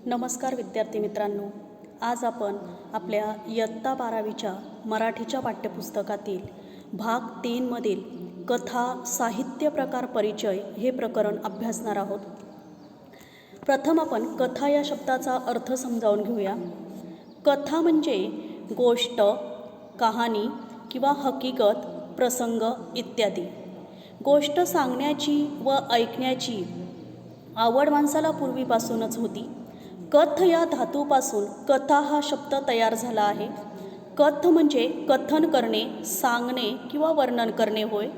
नमस्कार विद्यार्थी मित्रांनो, आज आपण आपल्या इयत्ता 12वीच्या मराठीच्या पाठ्यपुस्तकातील भाग 3 मधील कथा साहित्य प्रकार परिचय हे प्रकरण अभ्यासणार आहोत. प्रथम आपण कथा या शब्दाचा अर्थ समजावून घेऊया. कथा म्हणजे गोष्ट, कहाणी किंवा हकीकत, प्रसंग इत्यादी. गोष्ट सांगण्याची व ऐकण्याची आवड माणसाला पूर्वीपासूनच होती. कथ या धातूपासून कथा हा शब्द तयार झाला आहे. कथ म्हणजे कथन करणे, सांगणे किंवा वर्णन करणे होय.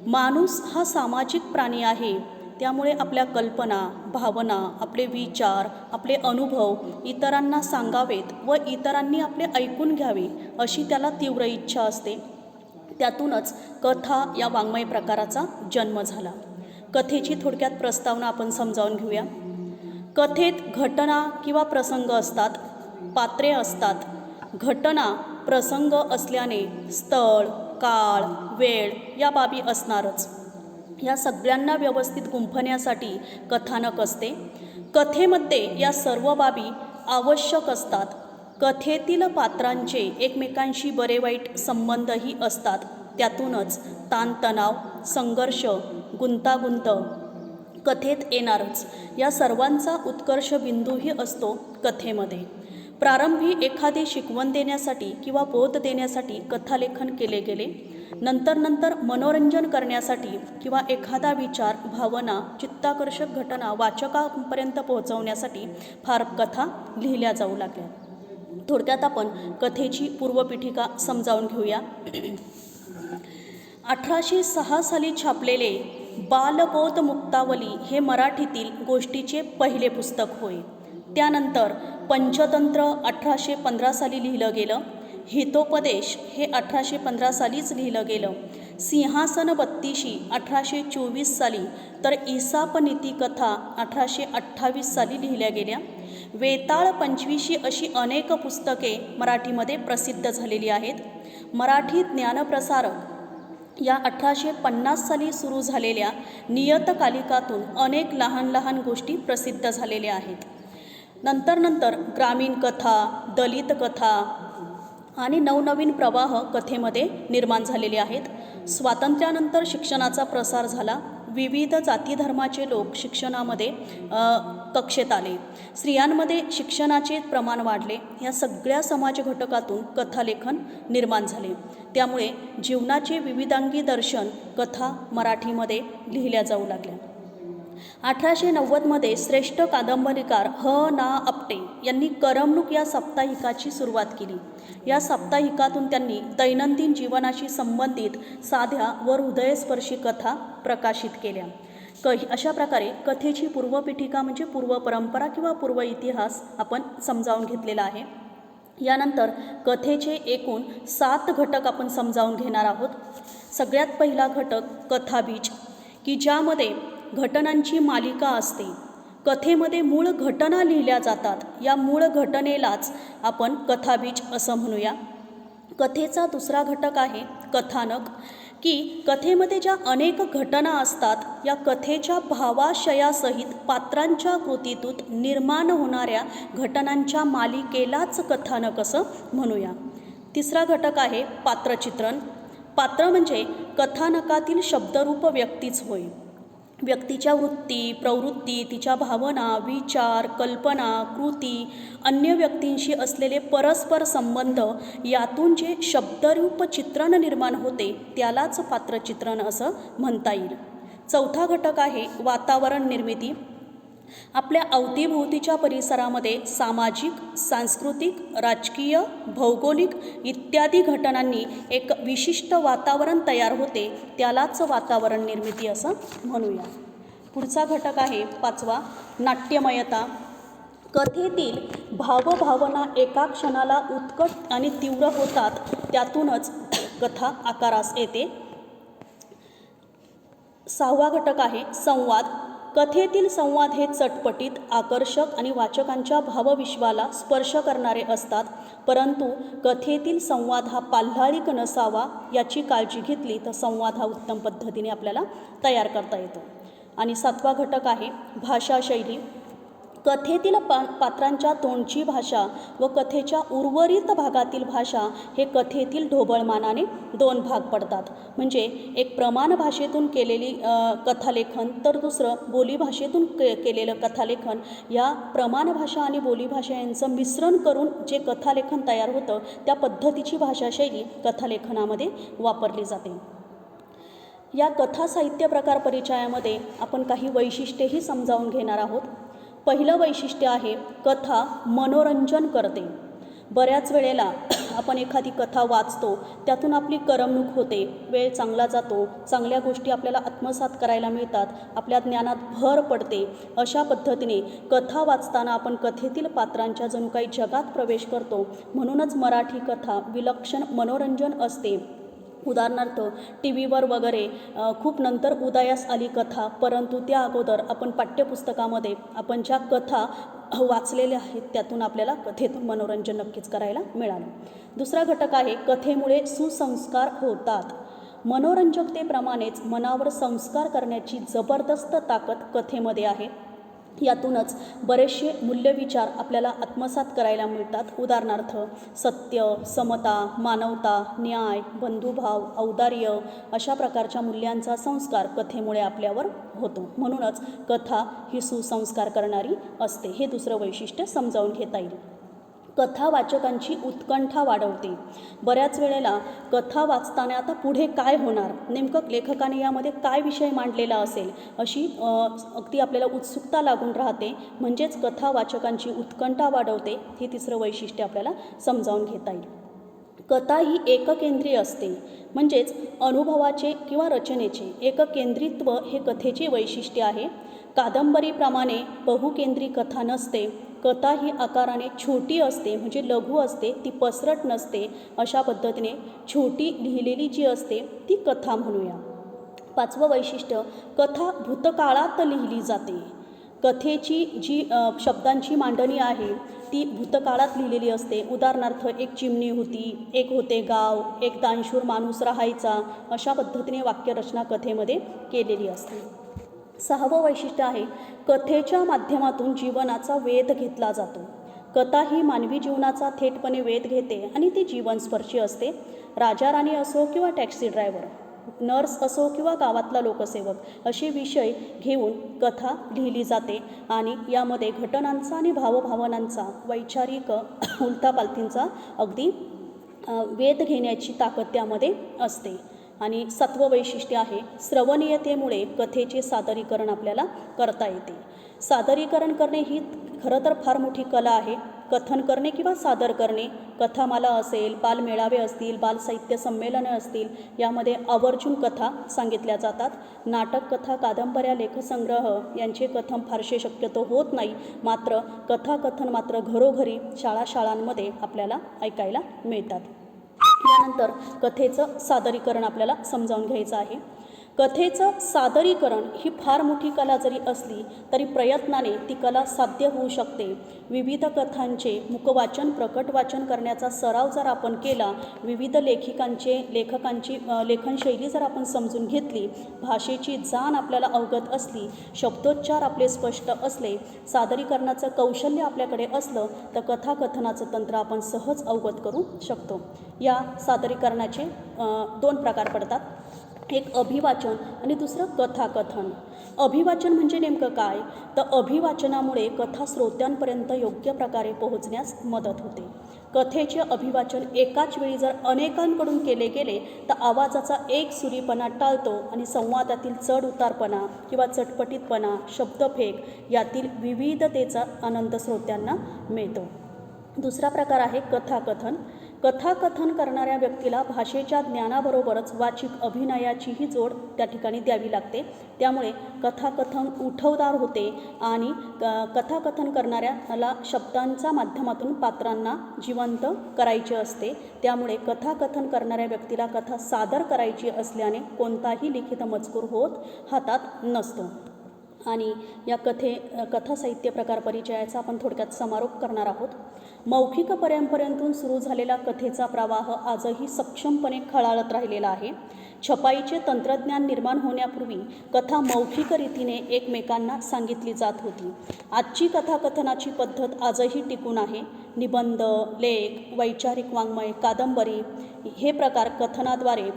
माणूस हा सामाजिक प्राणी आहे, त्यामुळे आपल्या कल्पना, भावना, आपले विचार, आपले अनुभव इतरांना सांगावेत व इतरांनी आपले ऐकून घ्यावे अशी त्याला तीव्र इच्छा असते. त्यातूनच कथा या वाङ्मय प्रकाराचा जन्म झाला. कथेची थोडक्यात प्रस्तावना आपण समजावून घेऊया. कथेत घटना किंवा प्रसंग असतात, पात्रे असतात. घटना प्रसंग असल्याने स्थळ, काळ, वेळ या बाबी असणारच. या सगळ्यांना व्यवस्थित गुंफण्यासाठी कथानक असते. कथेमध्ये या सर्व बाबी आवश्यक असतात. कथेतील पात्रांचे एकमेकांशी बरे वाईट संबंधही असतात. त्यातूनच ताणतणाव, संघर्ष, गुंतागुंत कथेत येणारच. या सर्वांचा उत्कर्ष बिंदूही असतो कथेमध्ये. प्रारंभी एखादी शिकवण देण्यासाठी किंवा बोध देण्यासाठी कथालेखन केले गेले. नंतर मनोरंजन करण्यासाठी किंवा एखादा विचार, भावना, चित्ताकर्षक घटना वाचकांपर्यंत पोहोचवण्यासाठी फार कथा लिहिल्या जाऊ लागल्या. थोडक्यात आपण कथेची पूर्वपीठिका समजावून घेऊया. 1806 साली छापलेले बालबोध मुक्तावली हे मराठीतील गोष्टीचे पहिले पुस्तक होय. त्यानंतर पंचतंत्र 1815 साली लिहिलं गेलं. हितोपदेश हे 1815 सालीच लिहिलं गेलं. सिंहासन बत्तीशी 1824 साली, तर ईसाप नीतिकथा 1828 साली लिहिल्या गेल्या. वेताळ पंचविशी अशी अनेक पुस्तके मराठीमध्ये प्रसिद्ध झालेली आहेत. मराठी ज्ञानप्रसारक या 1850 साली सुरू झालेल्या नियतकालिकातून अनेक लहान लहान गोष्टी प्रसिद्ध झालेल्या आहेत. नंतर ग्रामीण कथा, दलित कथा आणि नवनवीन प्रवाह कथेमध्ये निर्माण झालेले आहेत. स्वातंत्र्यानंतर शिक्षणाचा प्रसार झाला. विविध जाती धर्माचे लोक शिक्षणामध्ये कक्षेत आले. स्त्रियांमध्ये शिक्षणाचे प्रमाण वाढले. या सगळ्या समाज घटकातून कथालेखन निर्माण झाले. त्यामुळे जीवनाचे विविधांगी दर्शन कथा मराठीमध्ये लिहिल्या जाऊ लागल्या. 1890 श्रेष्ठ कादंबरीकार ह.ना. आपटे यांनी करमणूक या साप्ताहिकाची सुरुवात केली. या साप्ताहिकातून त्यांनी दैनंदिन जीवनाशी संबंधित साध्या व हृदयस्पर्शी कथा प्रकाशित केल्या. अशा प्रकारे कथेची पूर्वपीठिका म्हणजे पूर्वपरंपरा किंवा पूर्व इतिहास आपण समजावून घेतलेला आहे. यानंतर कथेचे एकूण 7 घटक आपण समजावून घेणार आहोत. सगळ्यात पहिला घटक कथाबीज, की ज्यामध्ये घटनांची मालिका असते. कथेमध्ये मूळ घटना लिहिल्या जातात. या मूळ घटनेलाच आपण कथाबीज असं म्हणूया. कथेचा दुसरा घटक आहे कथानक, की कथेमध्ये ज्या अनेक घटना असतात, या कथेच्या भावाशयासहित पात्रांच्या कृतीतून निर्माण होणाऱ्या घटनांच्या मालिकेलाच कथानक असं म्हणूया. तिसरा घटक आहे पात्रचित्रण. पात्र म्हणजे कथानकातील शब्दरूप व्यक्तीच होय. व्यक्तीच्या वृत्ती, प्रवृत्ती, तिच्या भावना, विचार, कल्पना, कृती, अन्य व्यक्तींशी असलेले परस्पर संबंध यातून जे शब्दरूप चित्रण निर्माण होते त्यालाच पात्रचित्रण असं म्हणता येईल. चौथा घटक आहे वातावरण निर्मिती. आपल्या अवतीभोवतीच्या परिसरामध्ये सामाजिक, सांस्कृतिक, राजकीय, भौगोलिक इत्यादी घटनांनी एक विशिष्ट वातावरण तयार होते, त्यालाच वातावरण निर्मिती असं म्हणूया. पुढचा घटक आहे पाचवा नाट्यमयता. कथेतील भावभावना एका क्षणाला उत्कट आणि तीव्र होतात, त्यातूनच कथा आकारास येते. सहावा घटक आहे संवाद. कथेतील संवाद हे चटपटीत, आकर्षक आणि वाचकांच्या भावविश्वाला स्पर्श करणारे असतात. परंतु कथेतील संवाद हा पाल्हाळिक नसावा, याची काळजी घेतली तर संवाद हा उत्तम पद्धतीने आपल्याला तयार करता येतो. आणि सातवा घटक आहे भाषाशैली. कथेतील पात्रांच्या तोंडची भाषा व कथेच्या उर्वरित भागातील भाषा हे कथेतील ढोबळमानाने दोन भाग पडतात. म्हणजे एक प्रमाण भाषेतून केलेली कथालेखन, तर दुसरं बोलीभाषेतून केलेलं कथालेखन. या प्रमाण भाषा आणि बोलीभाषा यांचं मिश्रण करून जे कथालेखन तयार होतं त्या पद्धतीची भाषाशैली कथालेखनामध्ये वापरली जाते. या कथा साहित्य प्रकार परिचयामध्ये आपण काही वैशिष्ट्येही समजावून घेणार आहोत. पहिलं वैशिष्ट्य आहे कथा मनोरंजन करते. बऱ्याच वेळेला आपण एखादी कथा वाचतो, त्यातून आपली करमणूक होते, वेळ चांगला जातो, चांगल्या गोष्टी आपल्याला आत्मसात करायला मिळतात, आपल्या ज्ञानात भर पडते. अशा पद्धतीने कथा वाचताना आपण कथेतील पात्रांच्या जणू काही जगात प्रवेश करतो. म्हणूनच मराठी कथा विलक्षण मनोरंजन असते. उदाहरणार्थ टी व्हीवर वगैरे खूप नंतर उदयास आली कथा, परंतु त्या अगोदर आपण पाठ्यपुस्तकामध्ये आपण ज्या कथा वाचलेल्या आहेत त्यातून आपल्याला कथेतून मनोरंजन नक्कीच करायला मिळालं. दुसरा घटक आहे कथेमुळे सुसंस्कार होतात. मनोरंजकतेप्रमाणेच मनावर संस्कार करण्याची जबरदस्त ताकद कथेमध्ये आहे. यातूनच बरेचसे मूल्यविचार आपल्याला आत्मसात करायला मिळतात. उदाहरणार्थ सत्य, समता, मानवता, न्याय, बंधुभाव, औदार्य अशा प्रकारच्या मूल्यांचा संस्कार कथेमुळे आपल्यावर होतो. म्हणूनच कथा ही सुसंस्कार करणारी असते. हे दुसरं वैशिष्ट्य समजावून घेता येईल. कथा वाचकांची उत्कंठा वाढवते. बऱ्याच वेळेला कथा वाचताना आता पुढे काय होणार, नेमकं लेखकाने यामध्ये काय विषय मांडलेला असेल अशी अगदी आपल्याला उत्सुकता लागून राहते. म्हणजेच कथा वाचकांची उत्कंठा वाढवते. हे तिसरं वैशिष्ट्य आपल्याला समजावून घेता येईल. कथा ही एककेंद्री असते. म्हणजेच अनुभवाचे किंवा रचनेचे एककेंद्रित्व हे कथेचे वैशिष्ट्य आहे. कादंबरीप्रमाणे बहुकेंद्री कथा नसते. कथा ही आकाराने छोटी असते, म्हणजे लघु असते, ती पसरट नसते. अशा पद्धतीने छोटी लिहिलेली जी असते ती कथा म्हणूया. पाचवं वैशिष्ट्य कथा भूतकाळात लिहिली जाते. कथेची जी शब्दांची मांडणी आहे ती भूतकाळात लिहिलेली असते. उदाहरणार्थ एक चिमणी होती, एक होते गाव, एक दानशूर माणूस राहायचा, अशा पद्धतीने वाक्यरचना कथेमध्ये केलेली असते. सहावं वैशिष्ट्य आहे कथेच्या माध्यमातून जीवनाचा वेध घेतला जातो. कथा ही मानवी जीवनाचा थेटपणे वेध घेते आणि ती जीवनस्पर्शी असते. राजा राणी असो किंवा टॅक्सी ड्रायव्हर, नर्स असो किंवा गावातला लोकसेवक असे विषय घेऊन कथा लिहिली जाते आणि यामध्ये घटनांचा आणि भावभावनांचा वैचारिक उलथापालथींचा अगदी वेध घेण्याची ताकद त्यामध्ये असते. आणि सातवं वैशिष्ट्य आहे श्रवणीयतेमुळे कथेचे सादरीकरण आपल्याला करता येते. सादरीकरण करणे ही खरं तर फार मोठी कला आहे. कथन करणे किंवा सादर करणे, कथामाला असेल, बालमेळावे असतील, बालसाहित्य संमेलने असतील, यामध्ये आवर्जून कथा सांगितल्या जातात. नाटक, कथा, कादंबऱ्या, लेखसंग्रह यांचे कथन फारसे शक्यतो होत नाही. मात्र कथाकथन मात्र घरोघरी शाळांमध्ये आपल्याला ऐकायला मिळतात. यानंतर कथेचं सादरीकरण आपल्याला समजावून घ्यायचं आहे. कथेचं सादरीकरण ही फार मोठी कला जरी असली तरी प्रयत्नाने ती कला साध्य होऊ शकते. विविध कथांचे मुखवाचन, प्रकट वाचन करण्याचा सराव जर आपण केला, विविध लेखकांची लेखनशैली जर आपण समजून घेतली, भाषेची जाण आपल्याला अवगत असली, शब्दोच्चार आपले स्पष्ट असले, सादरीकरणाचं कौशल्य आपल्याकडे असलं तर कथाकथनाचं तंत्र आपण सहज अवगत करू शकतो. या सादरीकरणाचे दोन प्रकार पडतात. एक अभिवाचन आणि दुसरं कथाकथन. अभिवाचन म्हणजे नेमकं काय, तर अभिवाचनामुळे कथा श्रोत्यांपर्यंत योग्य प्रकारे पोहोचण्यास मदत होते. कथेचे अभिवाचन एकाच वेळी जर अनेकांकडून केले गेले तर आवाजाचा एकसुरीपणा टाळतो आणि संवादातील चढ उतारपणा किंवा चटपटीतपणा, शब्दफेक यातील विविधतेचा आनंद श्रोत्यांना मिळतो. दुसरा प्रकार आहे कथाकथन. कथाकथन करणाऱ्या व्यक्तीला भाषेच्या ज्ञानाबरोबरच वाचिक अभिनयाचीही जोड त्या ठिकाणी द्यावी लागते. त्यामुळे कथाकथन उठवदार होते आणि कथाकथन करणाऱ्याला शब्दांच्या माध्यमातून पात्रांना जिवंत करायचे असते. त्यामुळे कथाकथन करणाऱ्या व्यक्तीला कथा सादर करायची असल्याने कोणताही लिखित मजकूर हातात नसतो. आणि या कथा साहित्य प्रकार परिचयाचा आपण थोडक्यात समारोप करणार आहोत. मौखिक परंपरेतून सुरू झालेला कथेचा प्रवाह आजही सक्षमपणे खळाळत राहिलेला आहे. छपाईचे तंत्रज्ञान निर्माण होण्यापूर्वी कथा मौखिक रीतीने एकमेकांना सांगितली जात होती. आजची कथाकथनाची पद्धत आजही टिकून आहे. निबंध, लेख, वैचारिक वाङ्मय, कादंबरी हे प्रकार कथनाद्वारे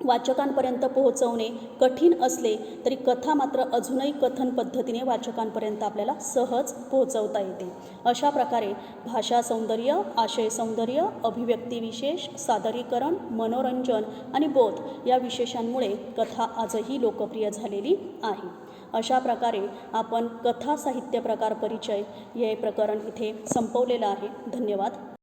वाचकांपर्यंत पोहोचवणे कठीण असले तरी कथा मात्र अजूनही कथन पद्धतीने वाचकांपर्यंत आपल्याला सहज पोहोचवता येते. अशा प्रकारे भाषा सौंदर्य, आशय सौंदर्य, अभिव्यक्ती विशेष, सादरीकरण, मनोरंजन आणि बोध या विशेषांमुळे कथा आजही लोकप्रिय झालेली आहे. अशा प्रकारे आपण कथा साहित्य प्रकार परिचय हे प्रकरण इथे संपवलेलं आहे. धन्यवाद.